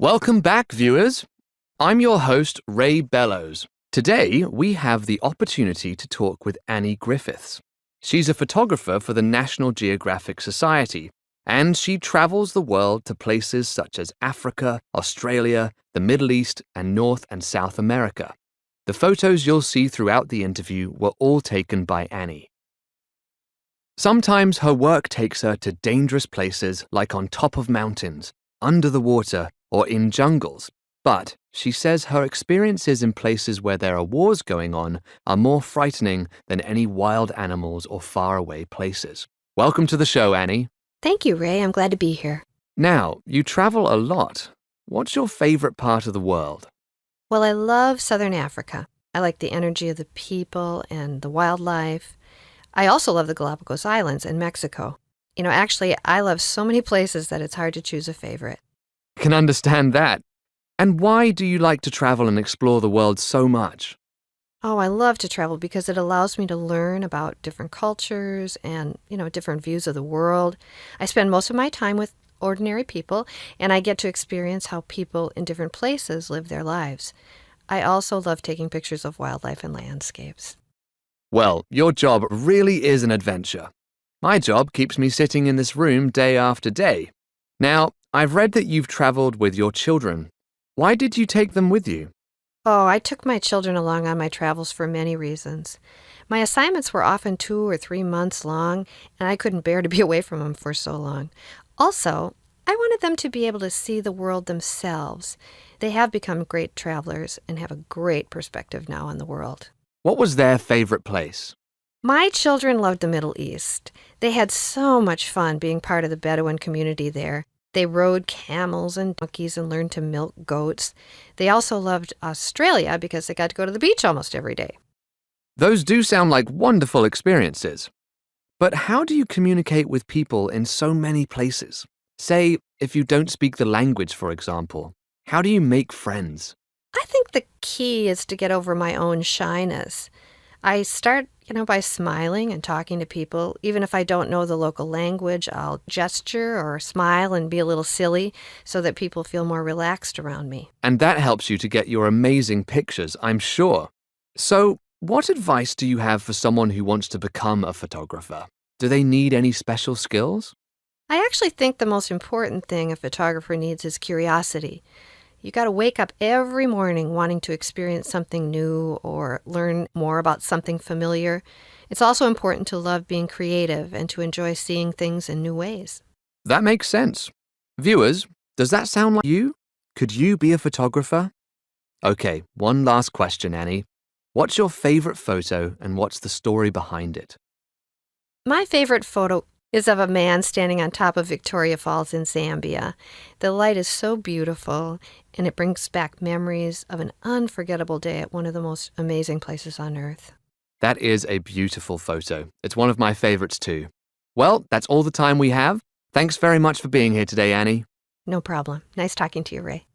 Welcome back, viewers. I'm your host, Ray Bellows. Today, we have the opportunity to talk with Annie Griffiths. She's a photographer for the National Geographic Society, and she travels the world to places such as Africa, Australia, the Middle East, and North and South America. The photos you'll see throughout the interview were all taken by Annie. Sometimes her work takes her to dangerous places like on top of mountains, under the water, or in jungles. But she says her experiences in places where there are wars going on are more frightening than any wild animals or faraway places. Welcome to the show, Annie. Thank you, Ray. I'm glad to be here. Now, you travel a lot. What's your favorite part of the world? Well, I love Southern Africa. I like the energy of the people and the wildlife. I also love the Galapagos Islands and Mexico. Actually, I love so many places that it's hard to choose a favorite. I can understand that. And why do you like to travel and explore the world so much? Oh, I love to travel because it allows me to learn about different cultures and, different views of the world. I spend most of my time with ordinary people, and I get to experience how people in different places live their lives. I also love taking pictures of wildlife and landscapes. Well, your job really is an adventure. My job keeps me sitting in this room day after day. Now, I've read that you've traveled with your children. Why did you take them with you? Oh, I took my children along on my travels for many reasons. My assignments were often 2 or 3 months long, and I couldn't bear to be away from them for so long. Also, I wanted them to be able to see the world themselves. They have become great travelers and have a great perspective now on the world. What was their favorite place? My children loved the Middle East. They had so much fun being part of the Bedouin community there. They rode camels and donkeys and learned to milk goats. They also loved Australia because they got to go to the beach almost every day. Those do sound like wonderful experiences. But how do you communicate with people in so many places? Say, if you don't speak the language, for example, how do you make friends? I think the key is to get over my own shyness. I start, by smiling and talking to people. Even if I don't know the local language, I'll gesture or smile and be a little silly so that people feel more relaxed around me. And that helps you to get your amazing pictures, I'm sure. So, what advice do you have for someone who wants to become a photographer? Do they need any special skills? I actually think the most important thing a photographer needs is curiosity. You got to wake up every morning wanting to experience something new or learn more about something familiar. It's also important to love being creative and to enjoy seeing things in new ways. That makes sense. Viewers, does that sound like you? Could you be a photographer? Okay, one last question, Annie. What's your favorite photo and what's the story behind it? My favorite photo is of a man standing on top of Victoria Falls in Zambia. The light is so beautiful, and it brings back memories of an unforgettable day at one of the most amazing places on Earth. That is a beautiful photo. It's one of my favorites too. Well, that's all the time we have. Thanks very much for being here today, Annie. No problem. Nice talking to you, Ray.